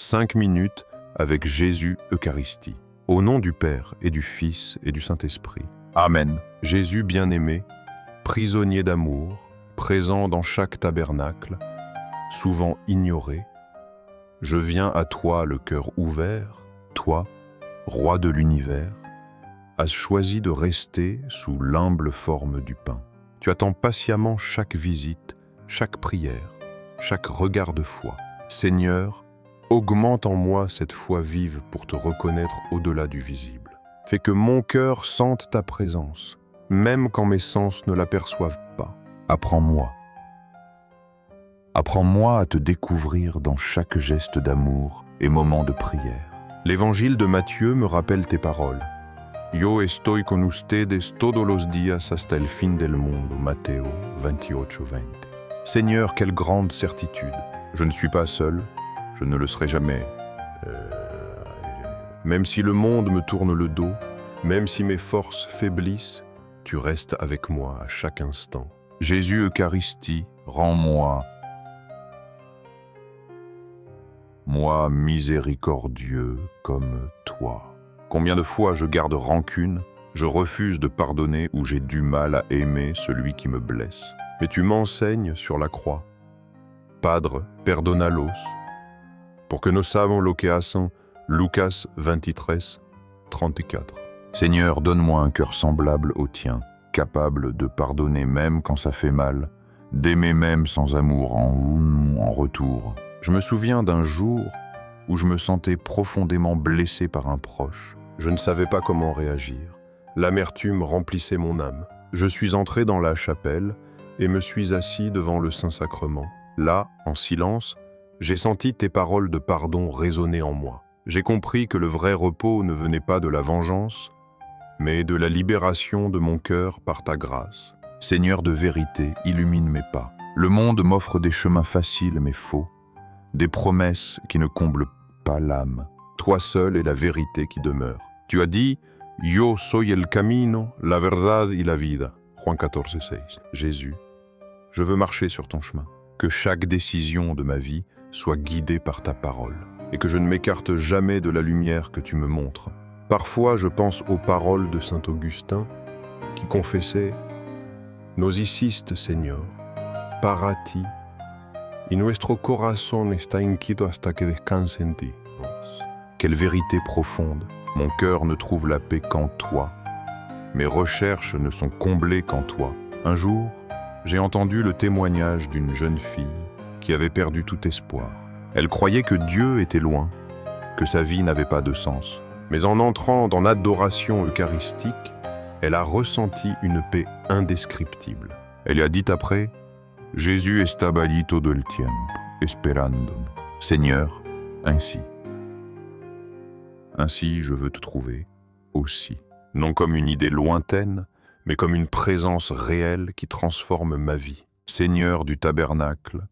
5 minutes avec Jésus Eucharistie. Au nom du Père et du Fils et du Saint-Esprit. Amen. Jésus bien-aimé, prisonnier d'amour, présent dans chaque tabernacle, souvent ignoré, je viens à toi le cœur ouvert, toi, roi de l'univers, as choisi de rester sous l'humble forme du pain. Tu attends patiemment chaque visite, chaque prière, chaque regard de foi. Seigneur, augmente en moi cette foi vive pour te reconnaître au-delà du visible. Fais que mon cœur sente ta présence, même quand mes sens ne l'aperçoivent pas. Apprends-moi. Apprends-moi à te découvrir dans chaque geste d'amour et moment de prière. L'évangile de Matthieu me rappelle tes paroles. Yo estoy con ustedes todos los días hasta el fin del mundo. Matteo 28:20. Seigneur, quelle grande certitude. Je ne suis pas seul, je ne le serai jamais. Même si le monde me tourne le dos, même si mes forces faiblissent, tu restes avec moi à chaque instant. Jésus Eucharistie, rends-moi, moi miséricordieux comme toi. Combien de fois je garde rancune, je refuse de pardonner ou j'ai du mal à aimer celui qui me blesse. Mais tu m'enseignes sur la croix. Padre, perdonalos, pour que nous savons lo que hacen. Lucas 23:34. Seigneur, donne-moi un cœur semblable au tien, capable de pardonner même quand ça fait mal, d'aimer même sans amour en retour. Je me souviens d'un jour où je me sentais profondément blessé par un proche. Je ne savais pas comment réagir. L'amertume remplissait mon âme. Je suis entré dans la chapelle et me suis assis devant le Saint-Sacrement. Là, en silence, j'ai senti tes paroles de pardon résonner en moi. J'ai compris que le vrai repos ne venait pas de la vengeance, mais de la libération de mon cœur par ta grâce. Seigneur de vérité, illumine mes pas. Le monde m'offre des chemins faciles mais faux, des promesses qui ne comblent pas l'âme. Toi seul est la vérité qui demeure. Tu as dit « Yo soy el camino, la verdad y la vida » Juan 14:6. Jésus, je veux marcher sur ton chemin. Que chaque décision de ma vie soit guidée par ta parole et que je ne m'écarte jamais de la lumière que tu me montres. Parfois, je pense aux paroles de saint Augustin qui confessait « Nos hiciste, Señor, para ti, y nuestro corazón está inquieto hasta que descanse en ti. » Quelle vérité profonde! Mon cœur ne trouve la paix qu'en toi. Mes recherches ne sont comblées qu'en toi. Un jour, j'ai entendu le témoignage d'une jeune fille qui avait perdu tout espoir. Elle croyait que Dieu était loin, que sa vie n'avait pas de sens. Mais en entrant dans l'adoration eucharistique, elle a ressenti une paix indescriptible. Elle a dit après « Jésus estaba allí todo el tiempo, esperándome. » Seigneur, ainsi. Ainsi, je veux te trouver aussi. Non comme une idée lointaine, mais comme une présence réelle qui transforme ma vie. Seigneur du tabernacle,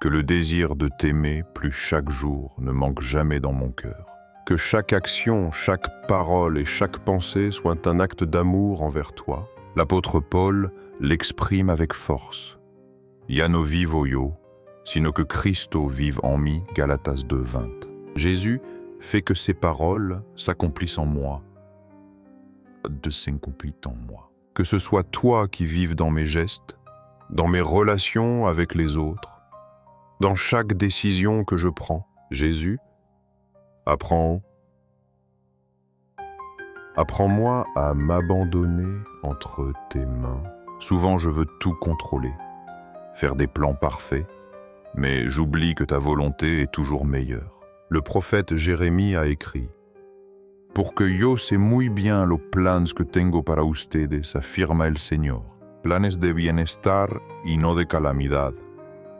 que le désir de t'aimer plus chaque jour ne manque jamais dans mon cœur. Que chaque action, chaque parole et chaque pensée soient un acte d'amour envers toi. L'apôtre Paul l'exprime avec force. Ya no vivo yo, sino que Christo vive en mi, Galatas 2:20. Jésus fait que ces paroles s'accomplissent en moi. Que ce soit toi qui vives dans mes gestes, dans mes relations avec les autres, dans chaque décision que je prends. Jésus, apprends-moi à m'abandonner entre tes mains. Souvent, je veux tout contrôler, faire des plans parfaits, mais j'oublie que ta volonté est toujours meilleure. Le prophète Jérémie a écrit « Pour que yo sé muy bien los planes que tengo para ustedes, afirma el Señor, planes de bienestar y no de calamidad,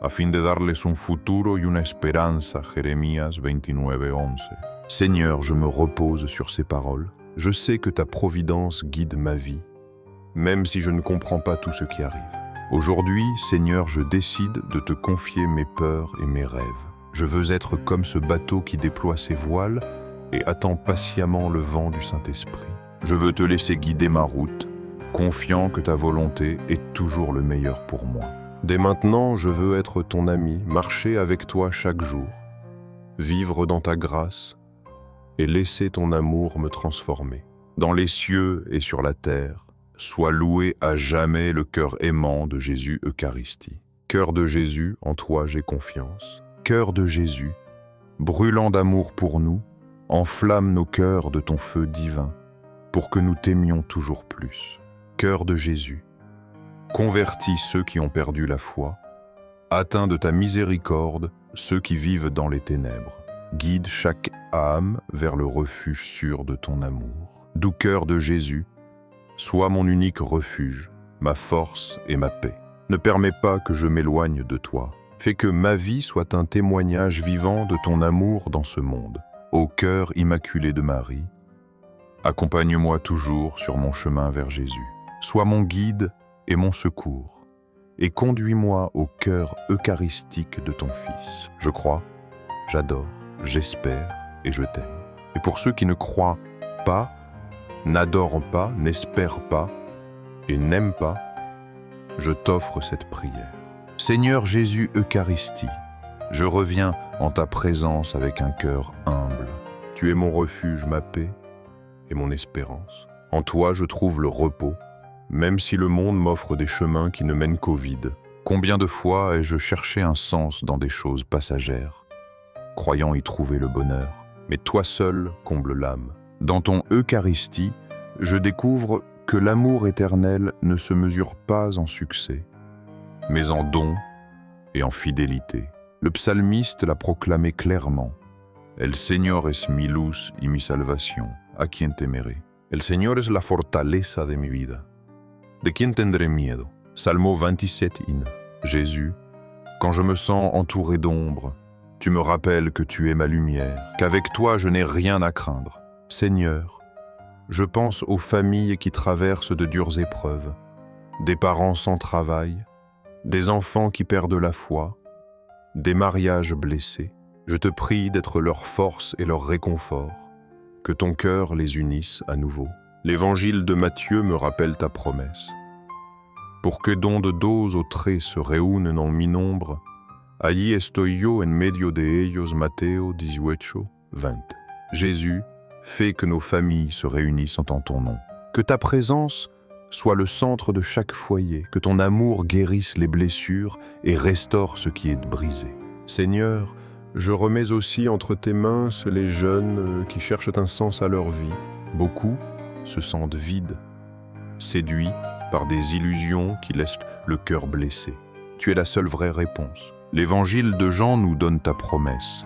a fin de darles un futuro y una esperanza. » Jérémie 29:11. Seigneur, je me repose sur ces paroles. Je sais que ta providence guide ma vie, même si je ne comprends pas tout ce qui arrive. Aujourd'hui, Seigneur, je décide de te confier mes peurs et mes rêves. Je veux être comme ce bateau qui déploie ses voiles et attend patiemment le vent du Saint-Esprit. Je veux te laisser guider ma route, confiant que ta volonté est toujours le meilleur pour moi. Dès maintenant, je veux être ton ami, marcher avec toi chaque jour, vivre dans ta grâce et laisser ton amour me transformer. Dans les cieux et sur la terre, sois loué à jamais le cœur aimant de Jésus Eucharistie. Cœur de Jésus, en toi j'ai confiance. Cœur de Jésus, brûlant d'amour pour nous, enflamme nos cœurs de ton feu divin, pour que nous t'aimions toujours plus. Cœur de Jésus, convertis ceux qui ont perdu la foi, atteins de ta miséricorde ceux qui vivent dans les ténèbres. Guide chaque âme vers le refuge sûr de ton amour. Doux cœur de Jésus, sois mon unique refuge, ma force et ma paix. Ne permets pas que je m'éloigne de toi. Fais que ma vie soit un témoignage vivant de ton amour dans ce monde. Ô cœur immaculé de Marie, accompagne-moi toujours sur mon chemin vers Jésus. Sois mon guide et mon secours, et conduis-moi au cœur eucharistique de ton Fils. Je crois, j'adore, j'espère et je t'aime. Et pour ceux qui ne croient pas, n'adorent pas, n'espèrent pas et n'aiment pas, je t'offre cette prière. Seigneur Jésus Eucharistie, je reviens en ta présence avec un cœur humble. Tu es mon refuge, ma paix et mon espérance. En toi je trouve le repos, même si le monde m'offre des chemins qui ne mènent qu'au vide. Combien de fois ai-je cherché un sens dans des choses passagères, croyant y trouver le bonheur, mais toi seul comble l'âme. Dans ton Eucharistie, je découvre que l'amour éternel ne se mesure pas en succès, mais en don et en fidélité. Le psalmiste l'a proclamé clairement. El Señor es mi luz y mi salvación, ¿a quién temeré? El Señor es la fortaleza de mi vida. ¿De quién tendré miedo? Salmo 27:1. Jésus, quand je me sens entouré d'ombre, tu me rappelles que tu es ma lumière, qu'avec toi je n'ai rien à craindre. Seigneur, je pense aux familles qui traversent de dures épreuves, des parents sans travail, des enfants qui perdent la foi, des mariages blessés. Je te prie d'être leur force et leur réconfort, que ton cœur les unisse à nouveau. L'évangile de Matthieu me rappelle ta promesse. Pour que donde dos o tres se reúnen en mi nombre, allí estoy yo en medio de ellos, Matteo 18:20. Jésus, fais que nos familles se réunissent en ton nom. Que ta présence soit le centre de chaque foyer, que ton amour guérisse les blessures et restaure ce qui est brisé. Seigneur, je remets aussi entre tes mains les jeunes qui cherchent un sens à leur vie. Beaucoup se sentent vides, séduits par des illusions qui laissent le cœur blessé. Tu es la seule vraie réponse. L'évangile de Jean nous donne ta promesse.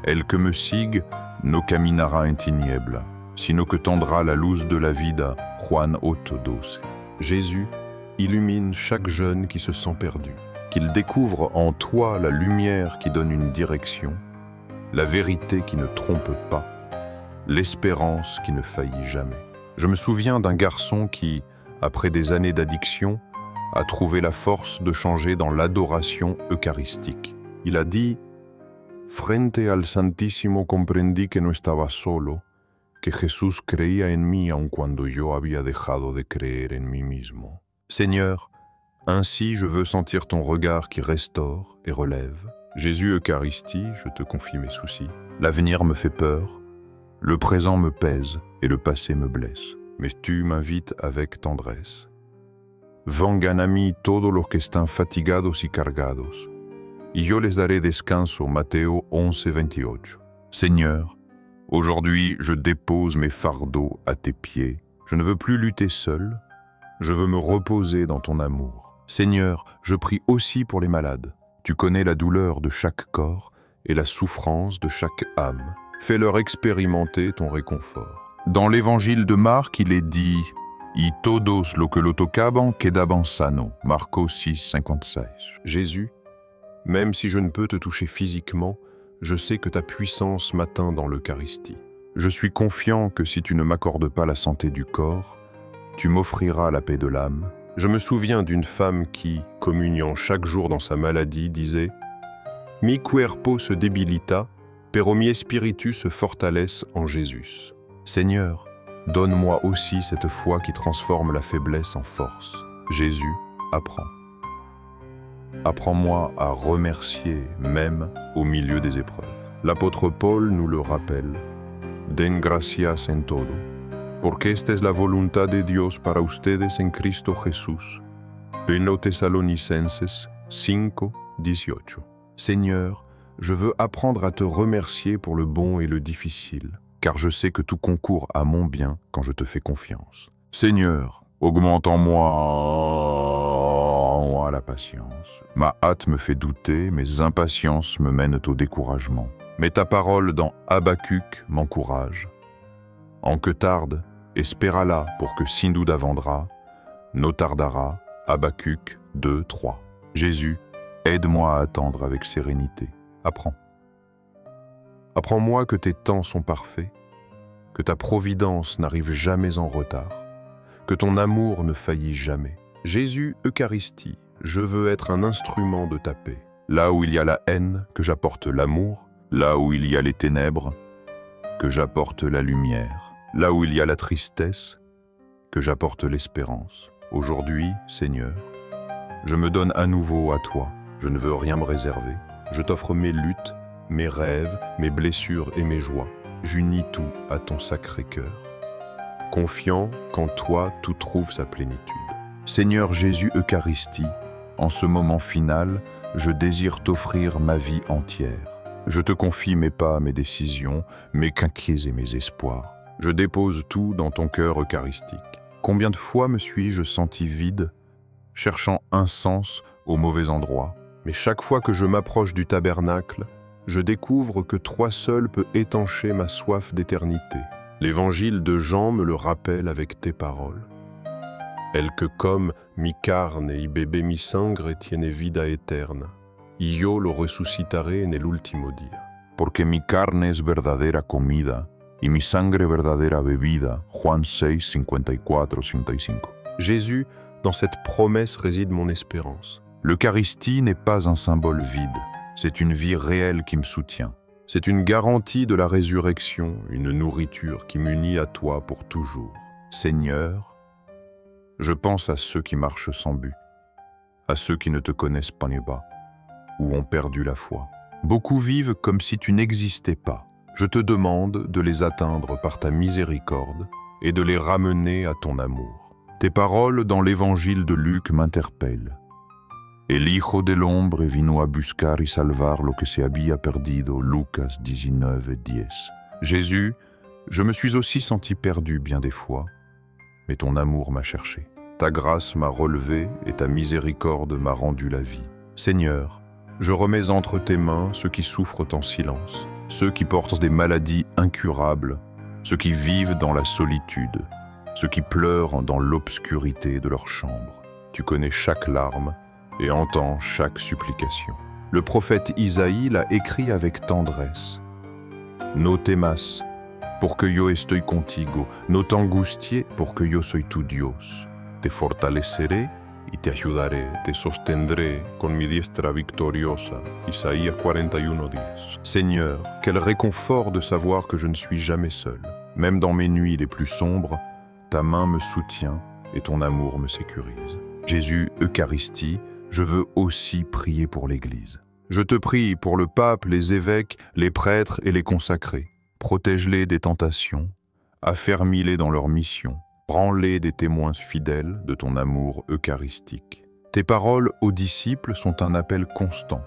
El que me sigue no caminará en tiniebla, sino que tendra la luz de la vida, Juan 8:12. Jésus illumine chaque jeune qui se sent perdu, qu'il découvre en toi la lumière qui donne une direction, la vérité qui ne trompe pas, l'espérance qui ne faillit jamais. Je me souviens d'un garçon qui, après des années d'addiction, a trouvé la force de changer dans l'adoration eucharistique. Il a dit « Frente al Santísimo comprendí que no estaba solo, que Jesús creía en mí aun cuando yo había dejado de creer en mí mismo. » Seigneur, ainsi je veux sentir ton regard qui restaure et relève. Jésus Eucharistie, je te confie mes soucis. L'avenir me fait peur, le présent me pèse et le passé me blesse. Mais tu m'invites avec tendresse. Vengan a mí todos los que están fatigados y cargados, y yo les daré descanso, Matteo 11:28. Seigneur, aujourd'hui je dépose mes fardeaux à tes pieds. Je ne veux plus lutter seul, je veux me reposer dans ton amour. Seigneur, je prie aussi pour les malades. Tu connais la douleur de chaque corps et la souffrance de chaque âme. Fais-leur expérimenter ton réconfort. Dans l'évangile de Marc, il est dit « Y todos lo que lo tocaban quedaban sano » Marcos 6:56. Jésus, même si je ne peux te toucher physiquement, je sais que ta puissance m'atteint dans l'Eucharistie. Je suis confiant que si tu ne m'accordes pas la santé du corps, tu m'offriras la paix de l'âme. Je me souviens d'une femme qui, communiant chaque jour dans sa maladie, disait « Mi cuerpo se debilita, pero mi espíritu se fortalece en Jésus. » Seigneur, donne-moi aussi cette foi qui transforme la faiblesse en force. Jésus, apprends. Apprends-moi à remercier même au milieu des épreuves. L'apôtre Paul nous le rappelle. Den gracias en todo, porque esta es la voluntad de Dios para ustedes en Cristo Jesús. En Thessalonicenses 5:18. Seigneur, je veux apprendre à te remercier pour le bon et le difficile, car je sais que tout concourt à mon bien quand je te fais confiance. Seigneur, augmente en moi la patience. Ma hâte me fait douter, mes impatiences me mènent au découragement. Mais ta parole dans Habacuc m'encourage. En que tarde, espérala pour que sin duda vendra, no tardara, Habacuc 2:3. Jésus, aide-moi à attendre avec sérénité. Apprends. Apprends-moi que tes temps sont parfaits, que ta providence n'arrive jamais en retard, que ton amour ne faillit jamais. Jésus, Eucharistie, je veux être un instrument de ta paix. Là où il y a la haine, que j'apporte l'amour. Là où il y a les ténèbres, que j'apporte la lumière. Là où il y a la tristesse, que j'apporte l'espérance. Aujourd'hui, Seigneur, je me donne à nouveau à toi. Je ne veux rien me réserver. Je t'offre mes luttes, mes rêves, mes blessures et mes joies. J'unis tout à ton sacré cœur, confiant qu'en toi tout trouve sa plénitude. Seigneur Jésus Eucharistie, en ce moment final, je désire t'offrir ma vie entière. Je te confie mes pas, mes décisions, mes quinquiers et mes espoirs. Je dépose tout dans ton cœur eucharistique. Combien de fois me suis-je senti vide, cherchant un sens au mauvais endroit? Mais chaque fois que je m'approche du tabernacle, je découvre que toi seul peux étancher ma soif d'éternité. L'évangile de Jean me le rappelle avec tes paroles. El que come mi carne y bebe mi sangre tiene vida eterna. Y yo lo resucitaré en el último día. Porque mi carne es verdadera comida y mi sangre verdadera bebida. Juan 6, 54-55. Jésus, dans cette promesse réside mon espérance. L'Eucharistie n'est pas un symbole vide, c'est une vie réelle qui me soutient. C'est une garantie de la résurrection, une nourriture qui m'unit à toi pour toujours. Seigneur, je pense à ceux qui marchent sans but, à ceux qui ne te connaissent pas ou ont perdu la foi. Beaucoup vivent comme si tu n'existais pas. Je te demande de les atteindre par ta miséricorde et de les ramener à ton amour. Tes paroles dans l'évangile de Luc m'interpellent. El Hijo del Hombre vino a buscar y salvar lo que se había perdido. Lucas 19:10. Jésus, je me suis aussi senti perdu bien des fois, mais ton amour m'a cherché. Ta grâce m'a relevé et ta miséricorde m'a rendu la vie. Seigneur, je remets entre tes mains ceux qui souffrent en silence, ceux qui portent des maladies incurables, ceux qui vivent dans la solitude, ceux qui pleurent dans l'obscurité de leur chambre. Tu connais chaque larme et entends chaque supplication. Le prophète Isaïe l'a écrit avec tendresse. No temas, porque yo estoy contigo, no te angusties, porque yo soy tu Dios. Te fortaleceré y te ayudaré, te sostendré con mi diestra victoriosa. Isaïe 41:10. Seigneur, quel réconfort de savoir que je ne suis jamais seul. Même dans mes nuits les plus sombres, ta main me soutient et ton amour me sécurise. Jésus, Eucharistie, je veux aussi prier pour l'Église. Je te prie pour le pape, les évêques, les prêtres et les consacrés. Protège-les des tentations, affermis-les dans leur mission. Rends-les des témoins fidèles de ton amour eucharistique. Tes paroles aux disciples sont un appel constant.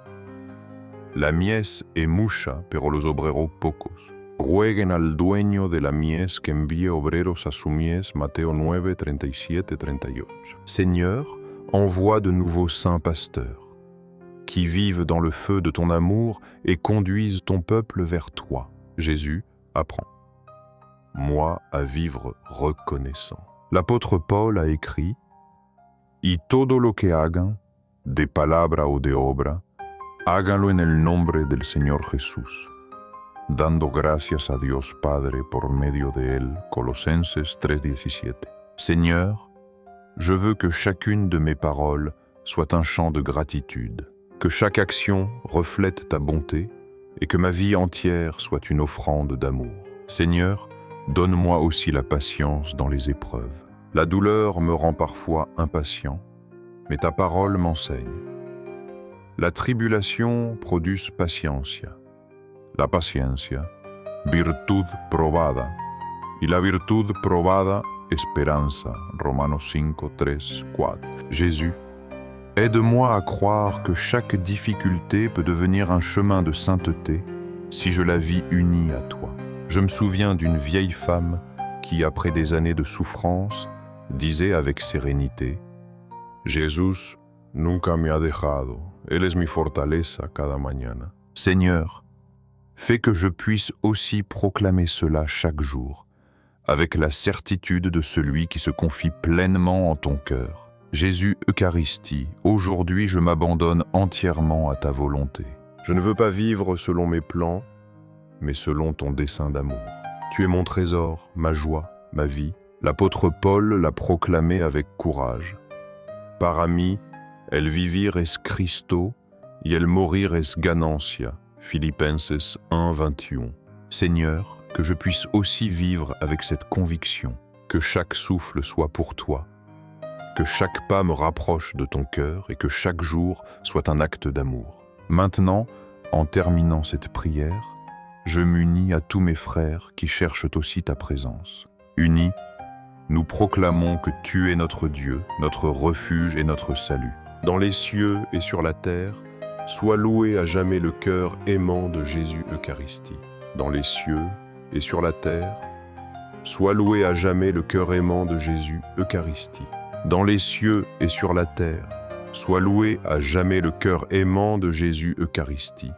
La mies es mucha, pero los obreros pocos. Rueguen al dueño de la mies que envíe obreros a su mies. Matteo 9, 37-38. Seigneur, envoie de nouveaux saints pasteurs, qui vivent dans le feu de ton amour et conduisent ton peuple vers toi. Jésus, apprends. Moi à vivre reconnaissant. L'apôtre Paul a écrit « Y todo lo que hagan, de palabra o de obra, háganlo en el nombre del Señor Jesús, dando gracias a Dios Padre por medio de él. » Colosenses 3:17. Seigneur, je veux que chacune de mes paroles soit un chant de gratitude, que chaque action reflète ta bonté et que ma vie entière soit une offrande d'amour. Seigneur, donne-moi aussi la patience dans les épreuves. La douleur me rend parfois impatient, mais ta parole m'enseigne. La tribulation produce patientia. la paciencia, virtud probada, y la virtud probada, esperanza. Romanos 5, 3, 4. Jésus, aide-moi à croire que chaque difficulté peut devenir un chemin de sainteté si je la vis unie à toi. Je me souviens d'une vieille femme qui, après des années de souffrance, disait avec sérénité: Jesús nunca me ha dejado, Él es mi fortaleza cada mañana. Seigneur, fais que je puisse aussi proclamer cela chaque jour, avec la certitude de celui qui se confie pleinement en ton cœur. Jésus Eucharistie, aujourd'hui je m'abandonne entièrement à ta volonté. Je ne veux pas vivre selon mes plans, mais selon ton dessein d'amour. Tu es mon trésor, ma joie, ma vie. L'apôtre Paul l'a proclamé avec courage. Parami, el vivir es Christo, y el morir es ganancia. Philippenses 1, 21. Seigneur, que je puisse aussi vivre avec cette conviction, que chaque souffle soit pour toi, que chaque pas me rapproche de ton cœur et que chaque jour soit un acte d'amour. Maintenant, en terminant cette prière, je m'unis à tous mes frères qui cherchent aussi ta présence. Unis, nous proclamons que tu es notre Dieu, notre refuge et notre salut. Dans les cieux et sur la terre, sois loué à jamais le cœur aimant de Jésus Eucharistie. Dans les cieux et sur la terre, sois loué à jamais le cœur aimant de Jésus Eucharistie. Dans les cieux et sur la terre, sois loué à jamais le cœur aimant de Jésus Eucharistie.